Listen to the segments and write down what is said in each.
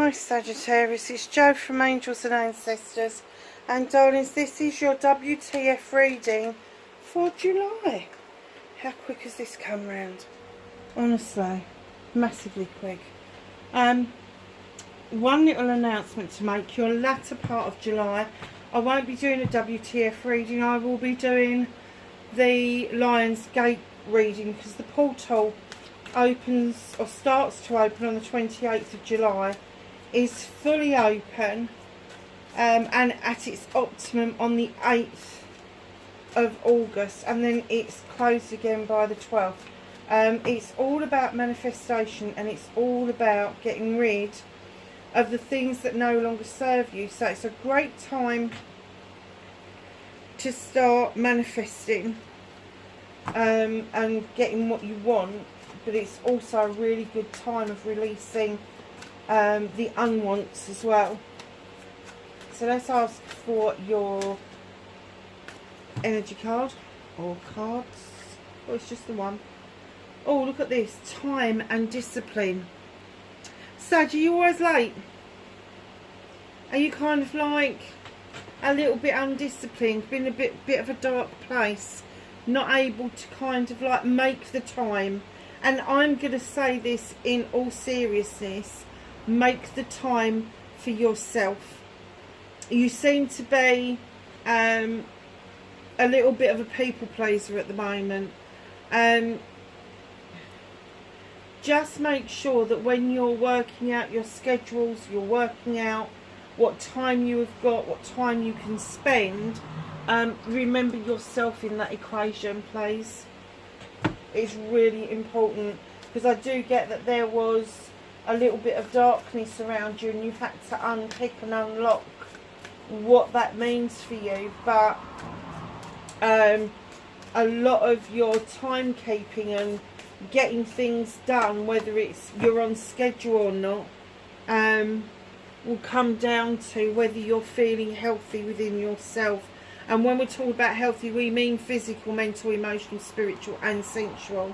Hi Sagittarius, it's Jo from Angels and Ancestors, and darlings, this is your WTF reading for July. How quick has this come round? Honestly, massively quick. One little announcement to make. Your latter part of July, I won't be doing a WTF reading. I will be doing the Lion's Gate reading because the portal opens or starts to open on the 28th of July, is fully open and at its optimum on the 8th of August, and then it's closed again by the 12th. It's all about manifestation, and it's all about getting rid of the things that no longer serve you. So it's a great time to start manifesting and getting what you want, but it's also a really good time of releasing the unwants as well. So let's ask for your energy card or cards. Oh, it's just the one. Oh, look at this. Time and discipline. Sag, are you always late? Are you kind of like a little bit undisciplined, been a bit of a dark place, not able to kind of like make the time? And I'm going to say this in all seriousness, make the time for yourself. You seem to be a little bit of a people pleaser at the moment. Just make sure that when you're working out your schedules, you're working out what time you have got, what time you can spend, remember yourself in that equation, please. It's really important, because I do get that there was a little bit of darkness around you and you had to unpick and unlock what that means for you. But a lot of your timekeeping and getting things done, whether it's you're on schedule or not, will come down to whether you're feeling healthy within yourself. And when we're talking about healthy, we mean physical, mental, emotional, spiritual and sensual.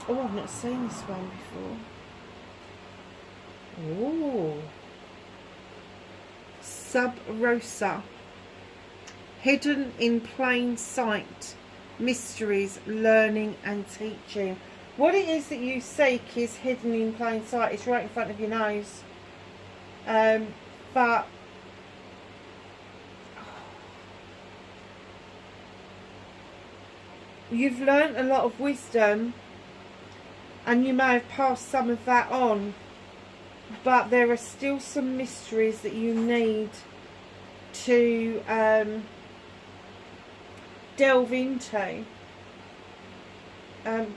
Oh, I've not seen this one before. Oh, Sub Rosa. Hidden in plain sight. Mysteries, learning and teaching. What it is that you seek is hidden in plain sight. It's right in front of your nose. But you've learnt a lot of wisdom and you may have passed some of that on, but there are still some mysteries that you need to delve into. I'm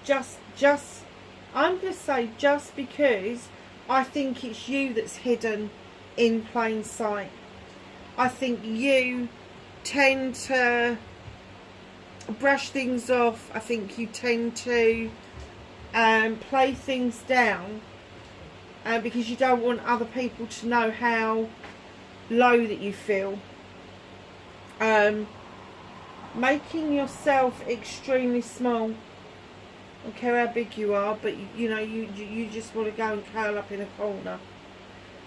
going to say just because I think it's you that's hidden in plain sight. I think you tend to brush things off. I think you tend to play things down because you don't want other people to know how low that you feel. Making yourself extremely small. I don't care how big you are, but you know, you just want to go and curl up in a corner.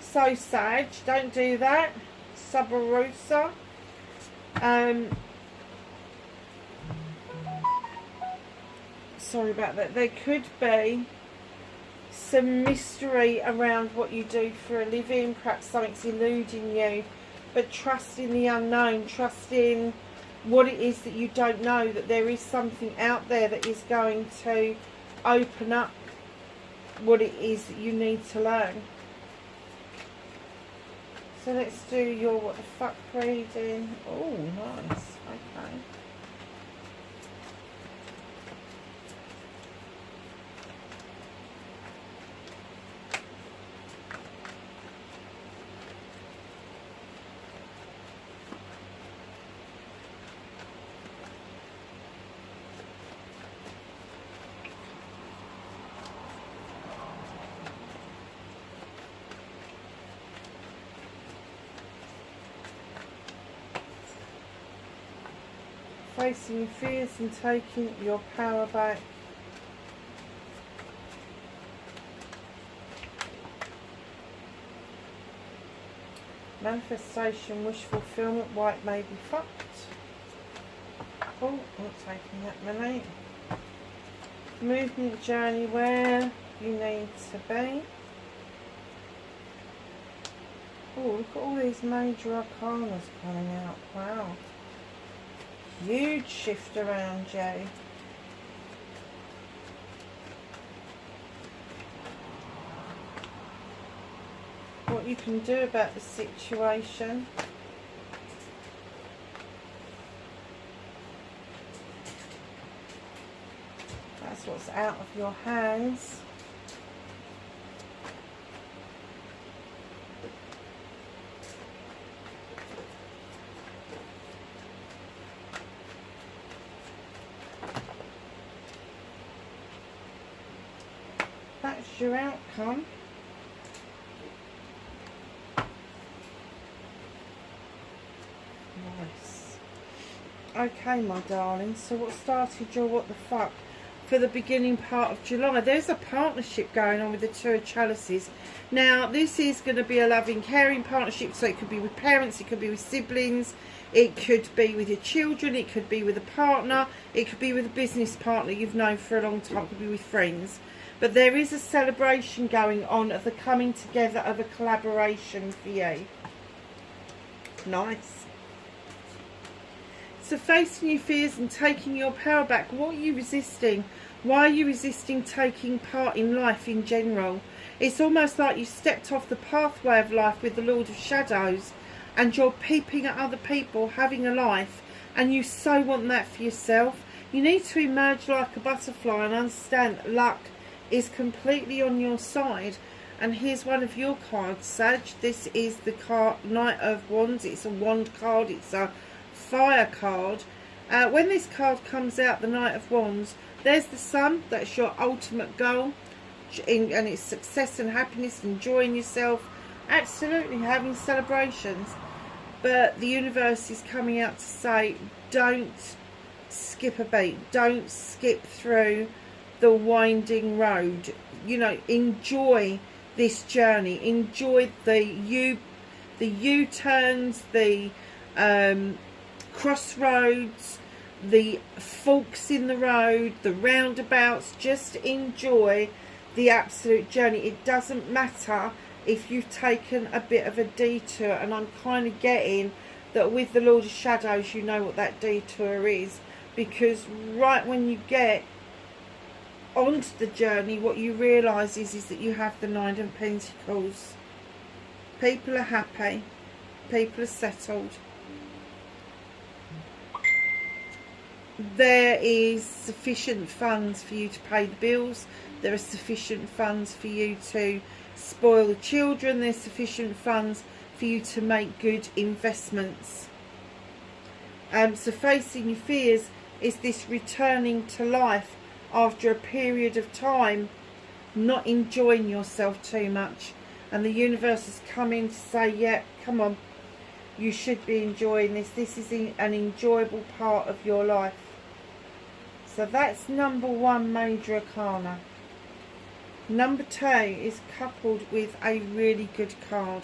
So Sag, don't do that. Subarosa. Sorry about that. There could be some mystery around what you do for a living. Perhaps something's eluding you, but trust in the unknown. Trust in what it is that you don't know, that there is something out there that is going to open up what it is that you need to learn. So let's do your what the fuck reading. Oh, nice. Okay. Facing your fears and taking your power back. Manifestation, wish fulfillment, white may be fucked. Oh, not taking that many. Movement, journey, where you need to be. Oh, look at all these major arcanas coming out. Wow. Huge shift around you. What you can do about the situation. That's what's out of your hands. That's your outcome. Nice. Okay, my darling, so what started your what the fuck for the beginning part of July? There's a partnership going on with the Two of Chalices. Now, this is going to be a loving, caring partnership, so it could be with parents, it could be with siblings, it could be with your children, it could be with a partner, it could be with a business partner you've known for a long time, it could be with friends. But there is a celebration going on of the coming together of a collaboration for you. Nice. So facing your fears and taking your power back. What are you resisting? Why are you resisting taking part in life in general? It's almost like you stepped off the pathway of life with the Lord of Shadows, and you're peeping at other people having a life, and you so want that for yourself. You need to emerge like a butterfly and understand that luck is completely on your side. And here's one of your cards, Sag. This is the card Knight of Wands. It's a wand card. It's a fire card. When this card comes out, the Knight of Wands, there's the sun. That's your ultimate goal, and it's success and happiness, enjoying yourself, absolutely having celebrations. But the universe is coming out to say, don't skip a beat, don't skip through the winding road. You know, enjoy this journey, enjoy the U-turns, the crossroads, the forks in the road, the roundabouts. Just enjoy the absolute journey. It doesn't matter if you've taken a bit of a detour, and I'm kind of getting that with the Lord of Shadows, you know what that detour is, because right when you get onto the journey, what you realise is that you have the Nine of Pentacles. People are happy, people are settled. There is sufficient funds for you to pay the bills. There are sufficient funds for you to spoil the children. There's sufficient funds for you to make good investments. So facing your fears is this returning to life after a period of time not enjoying yourself too much, and the universe has come in to say, yeah, come on, you should be enjoying this. This is an enjoyable part of your life. So that's number one major arcana. Number two is coupled with a really good card.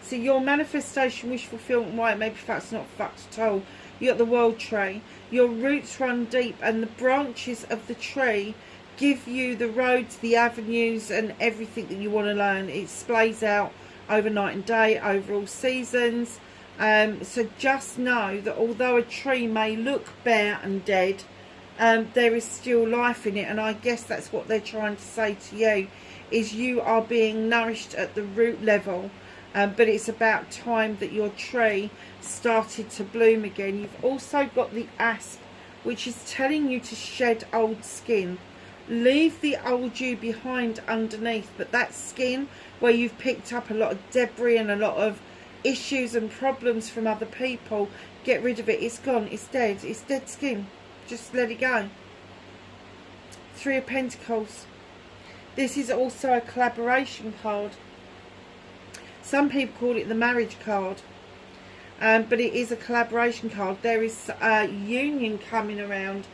So your manifestation, wish fulfillment, why it may be fucked, not fucked at all. You got the World Tree. Your roots run deep, and the branches of the tree give you the roads, the avenues, and everything that you want to learn. It splays out over night and day, over all seasons. So just know that although a tree may look bare and dead, there is still life in it. And I guess that's what they're trying to say to you, is you are being nourished at the root level. But it's about time that your tree started to bloom again. You've also got the asp, which is telling you to shed old skin. Leave the old you behind underneath. But that skin where you've picked up a lot of debris and a lot of issues and problems from other people, get rid of it. It's gone. It's dead. It's dead skin. Just let it go. Three of Pentacles. This is also a collaboration card. Some people call it the marriage card, but it is a collaboration card. There is a union coming around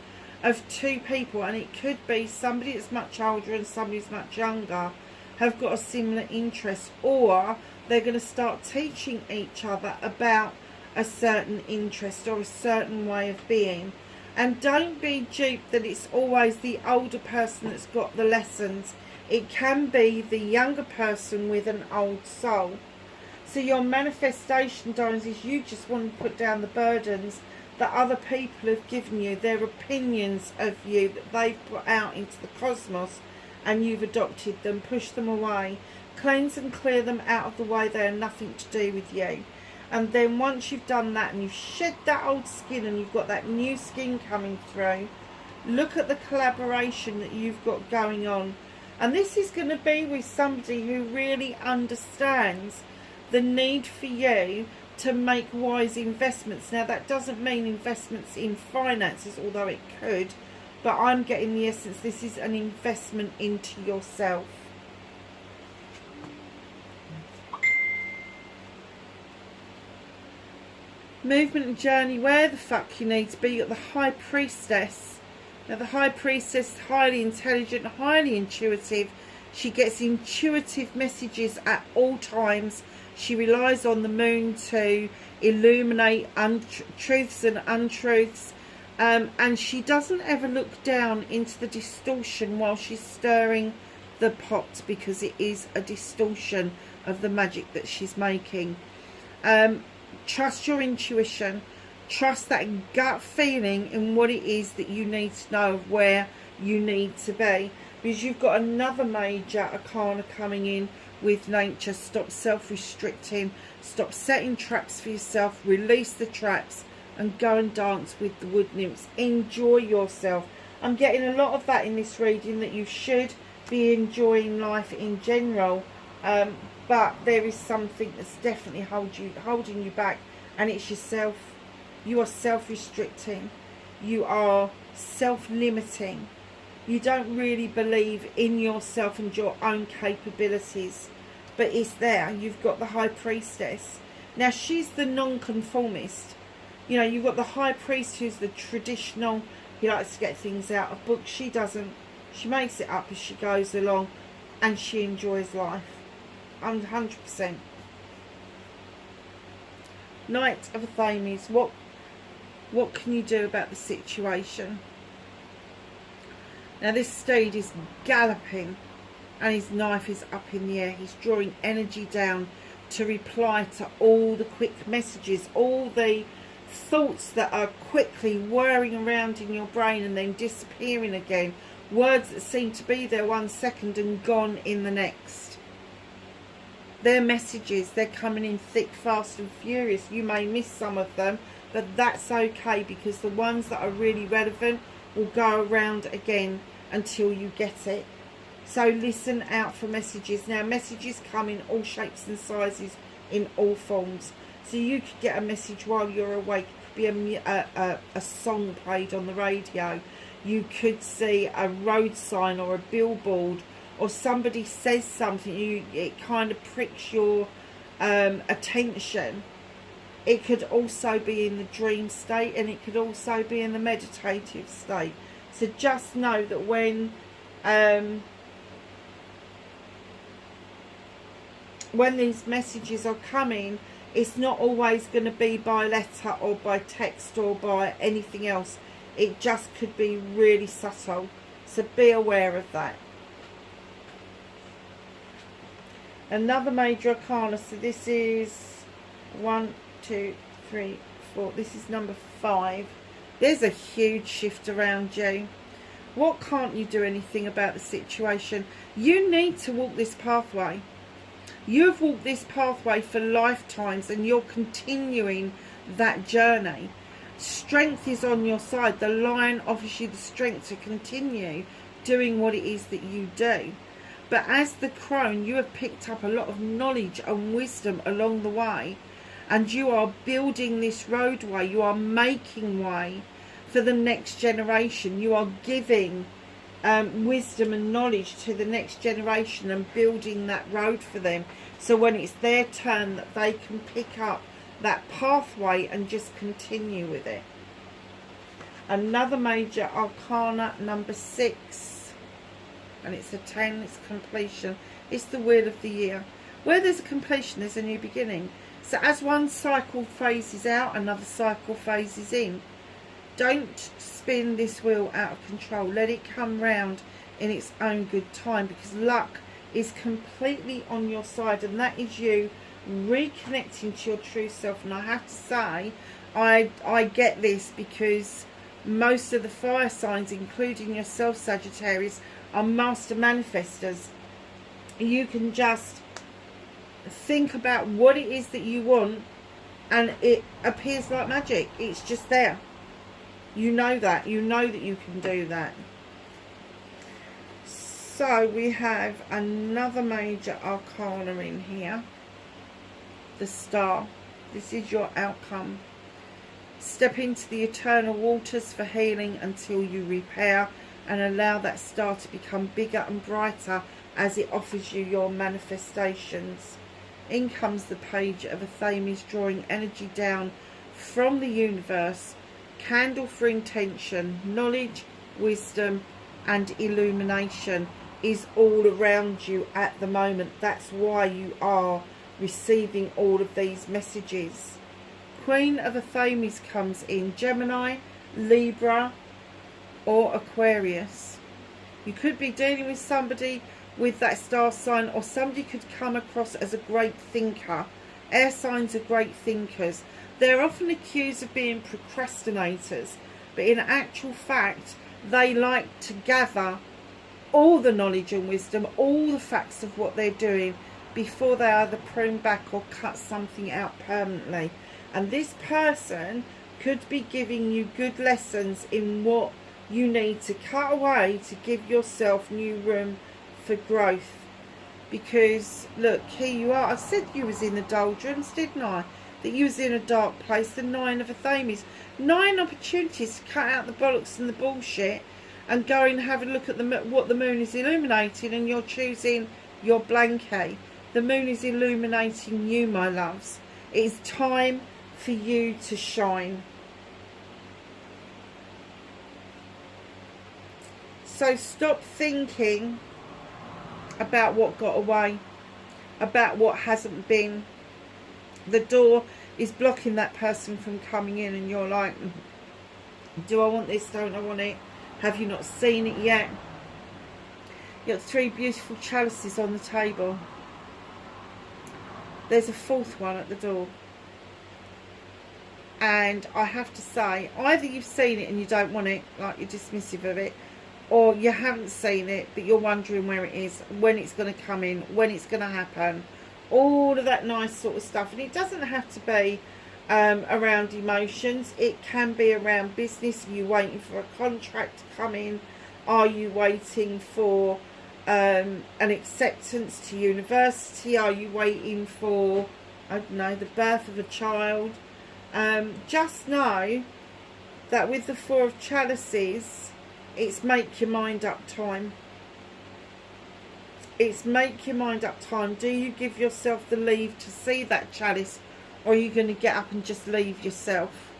of two people, and it could be somebody that's much older and somebody that's much younger have got a similar interest, or they're going to start teaching each other about a certain interest or a certain way of being. And don't be duped that it's always the older person that's got the lessons. It can be the younger person with an old soul. So your manifestation, darlings, is you just want to put down the burdens that other people have given you, their opinions of you that they've put out into the cosmos, and you've adopted them. Push them away. Cleanse and clear them out of the way. They are nothing to do with you. And then once you've done that and you've shed that old skin and you've got that new skin coming through, look at the collaboration that you've got going on. And this is going to be with somebody who really understands the need for you to make wise investments. Now, that doesn't mean investments in finances, although it could, but I'm getting the essence this is an investment into yourself. Movement and journey, where the fuck you need to be. You've got the High Priestess. Now, the High Priestess is highly intelligent, highly intuitive. She gets intuitive messages at all times. She relies on the moon to illuminate truths and untruths. And she doesn't ever look down into the distortion while she's stirring the pot, because it is a distortion of the magic that she's making. Trust your intuition. Trust that gut feeling in what it is that you need to know of where you need to be. Because you've got another major arcana coming in with nature. Stop self-restricting. Stop setting traps for yourself. Release the traps and go and dance with the wood nymphs. Enjoy yourself. I'm getting a lot of that in this reading, that you should be enjoying life in general. But there is something that's definitely holding you back, and it's yourself. You are self-restricting. You are self-limiting. You don't really believe in yourself and your own capabilities. But it's there. You've got the High Priestess. Now, she's the non-conformist. You know, you've got the High Priest, who's the traditional. He likes to get things out of books. She doesn't. She makes it up as she goes along, and she enjoys life. 100%. Knight of Athames. What can you do about the situation? Now, this steed is galloping and his knife is up in the air. He's drawing energy down to reply to all the quick messages, all the thoughts that are quickly whirring around in your brain and then disappearing again. Words that seem to be there 1 second and gone in the next. They're messages. They're coming in thick, fast and furious. You may miss some of them, but that's okay, because the ones that are really relevant will go around again until you get it. So listen out for messages. Now, messages come in all shapes and sizes, in all forms. So you could get a message while you're awake. It could be a song played on the radio. You could see a road sign or a billboard, or somebody says something, it kind of pricks your attention. It could also be in the dream state, and it could also be in the meditative state. So just know that when these messages are coming, it's not always going to be by letter or by text or by anything else. It just could be really subtle. So be aware of that. Another major arcana. So this is 1, 2, 3, 4. This is number 5. There's a huge shift around you. What can't you do anything about the situation? You need to walk this pathway. You've walked this pathway for lifetimes, and you're continuing that journey. Strength is on your side. The lion offers you the strength to continue doing what it is that you do. But as the crone, you have picked up a lot of knowledge and wisdom along the way, and you are building this roadway. You are making way for the next generation. You are giving wisdom and knowledge to the next generation and building that road for them. So when it's their turn, that they can pick up that pathway and just continue with it. Another major arcana, number 6. And it's a 10, it's completion. It's the wheel of the year. Where there's a completion, there's a new beginning. So as one cycle phases out, another cycle phases in. Don't spin this wheel out of control. Let it come round in its own good time, because luck is completely on your side, and that is you reconnecting to your true self. And I have to say, I get this, because most of the fire signs, including yourself, Sagittarius, are master manifestors. You can just think about what it is that you want, and it appears like magic. It's just there. You know that. You know that you can do that. So we have another major arcana in here. The Star. This is your outcome. Step into the eternal waters for healing until you repair, and allow that star to become bigger and brighter as it offers you your manifestations. In comes the Page of Athames, drawing energy down from the universe. Candle for intention, knowledge, wisdom and illumination is all around you at the moment. That's why you are receiving all of these messages. Queen of Athames comes in, Gemini, Libra or Aquarius. You could be dealing with somebody with that star sign, or somebody could come across as a great thinker. Air signs are great thinkers. They're often accused of being procrastinators, but in actual fact they like to gather all the knowledge and wisdom, all the facts of what they're doing before they either prune back or cut something out permanently. And this person could be giving you good lessons in what you need to cut away to give yourself new room for growth. Because look, here you are. I said you was in the doldrums, didn't I? That you was in a dark place. The Nine of Athames. 9 opportunities to cut out the bollocks and the bullshit and go and have a look at what the moon is illuminating, and you're choosing your blanket. The moon is illuminating you, my loves. It is time for you to shine. So stop thinking about what got away, about what hasn't been. The door is blocking that person from coming in, and you're like, do I want this? Don't I want it? Have you not seen it yet? You've got 3 beautiful chalices on the table. There's a 4th one at the door. And I have to say, either you've seen it and you don't want it, like you're dismissive of it, or you haven't seen it but you're wondering where it is, when it's going to come in, when it's going to happen, all of that nice sort of stuff. And it doesn't have to be around emotions. It can be around business. Are you waiting for a contract to come in? Are you waiting for an acceptance to university? Are you waiting for, I don't know, the birth of a child? Just know that with the 4 of chalices, it's make your mind up time. It's make your mind up time. Do you give yourself the leave to see that chalice, or are you going to get up and just leave yourself?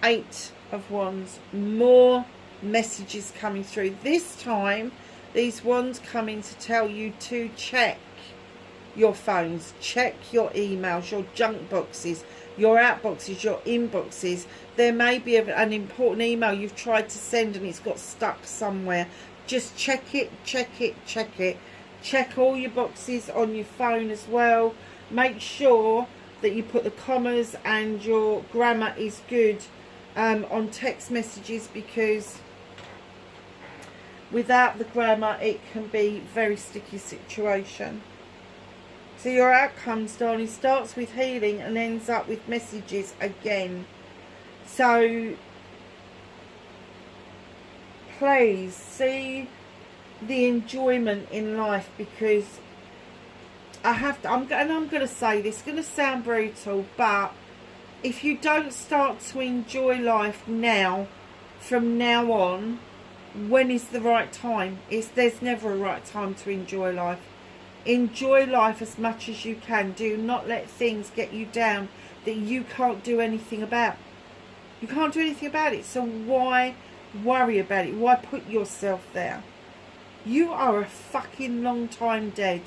8 of Wands. More messages coming through. This time, these wands coming to tell you to check your phones, check your emails, your junk boxes, your outboxes, your inboxes. There may be an important email you've tried to send and it's got stuck somewhere. Just check it, check it, check it. Check all your boxes on your phone as well. Make sure that you put the commas and your grammar is good on text messages, because without the grammar it can be a very sticky situation. So your outcomes, darling, starts with healing and ends up with messages again. So please see the enjoyment in life, because I'm going to say this, it's going to sound brutal, but if you don't start to enjoy life now, from now on, when is the right time? There's never a right time to enjoy life. Enjoy life as much as you can. Do not let things get you down that you can't do anything about. You can't do anything about it, so why worry about it? Why put yourself there? You are a fucking long time dead.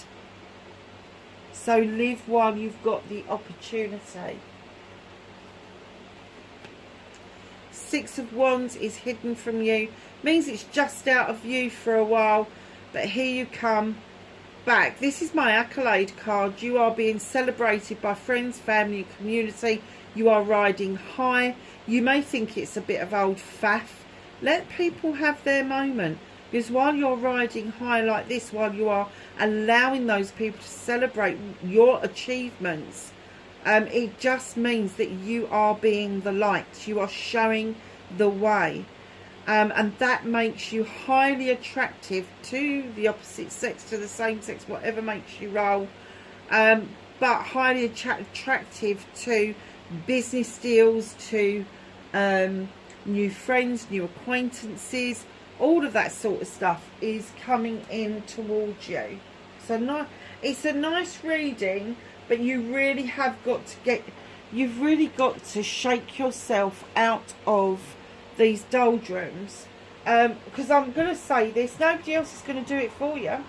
So live while you've got the opportunity. Six of Wands is hidden from you. Means it's just out of view for a while. But here you come back. This is my accolade card. You are being celebrated by friends, family, community. You are riding high. You may think it's a bit of old faff. Let people have their moment. Because while you're riding high like this, while you are allowing those people to celebrate your achievements, it just means that you are being the light. You are showing the way. And that makes you highly attractive to the opposite sex, to the same sex, whatever makes you roll. But highly attractive to business deals, to new friends, new acquaintances. All of that sort of stuff is coming in towards you. So it's a nice reading, but you really have got to you've really got to shake yourself out of these doldrums. Because I'm going to say this, nobody else is going to do it for you.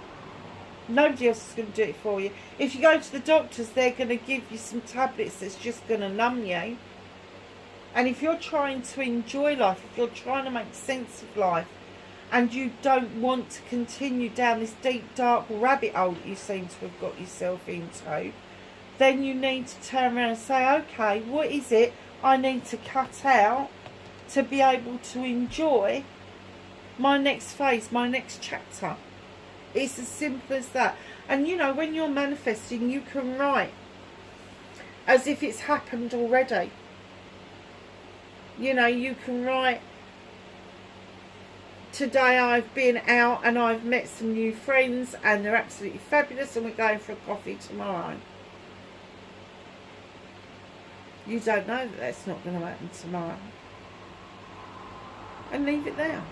Nobody else is going to do it for you. If you go to the doctors, they're going to give you some tablets that's just going to numb you. And if you're trying to enjoy life, if you're trying to make sense of life, and you don't want to continue down this deep, dark rabbit hole that you seem to have got yourself into, then you need to turn around and say, okay, what is it I need to cut out to be able to enjoy my next phase, my next chapter? It's as simple as that. And you know, when you're manifesting, you can write as if it's happened already. You know, you can write, today I've been out and I've met some new friends and they're absolutely fabulous and we're going for a coffee tomorrow. You don't know that that's not going to happen tomorrow. And leave it there.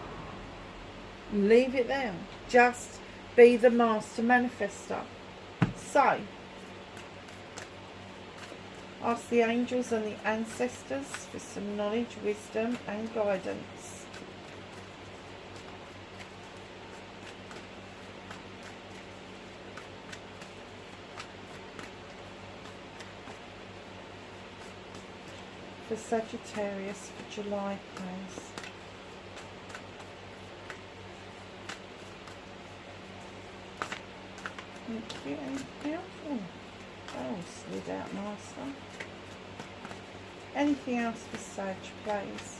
Leave it there. Just be the master manifester. So, ask the angels and the ancestors for some knowledge, wisdom and guidance. For Sagittarius for July, please. Thank you. Anything else? Oh, slid out nicely. Anything else for Sag, please?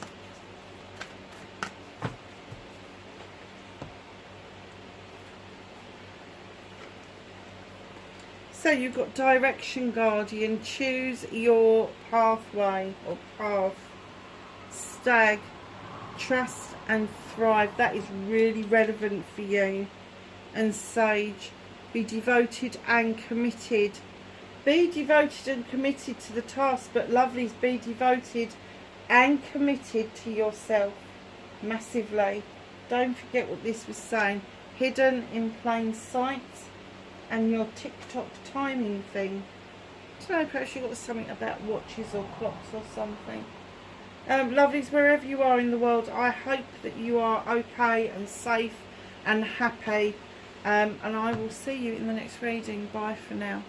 So you've got Direction Guardian. Choose your pathway or path. Stag, trust and thrive. That is really relevant for you. And Sage, be devoted and committed. Be devoted and committed to the task, but lovelies, be devoted and committed to yourself massively. Don't forget what this was saying. Hidden in plain sight. And your TikTok timing thing. I don't know, perhaps you've got something about watches or clocks or something. Lovelies, wherever you are in the world, I hope that you are okay and safe and happy. And I will see you in the next reading. Bye for now.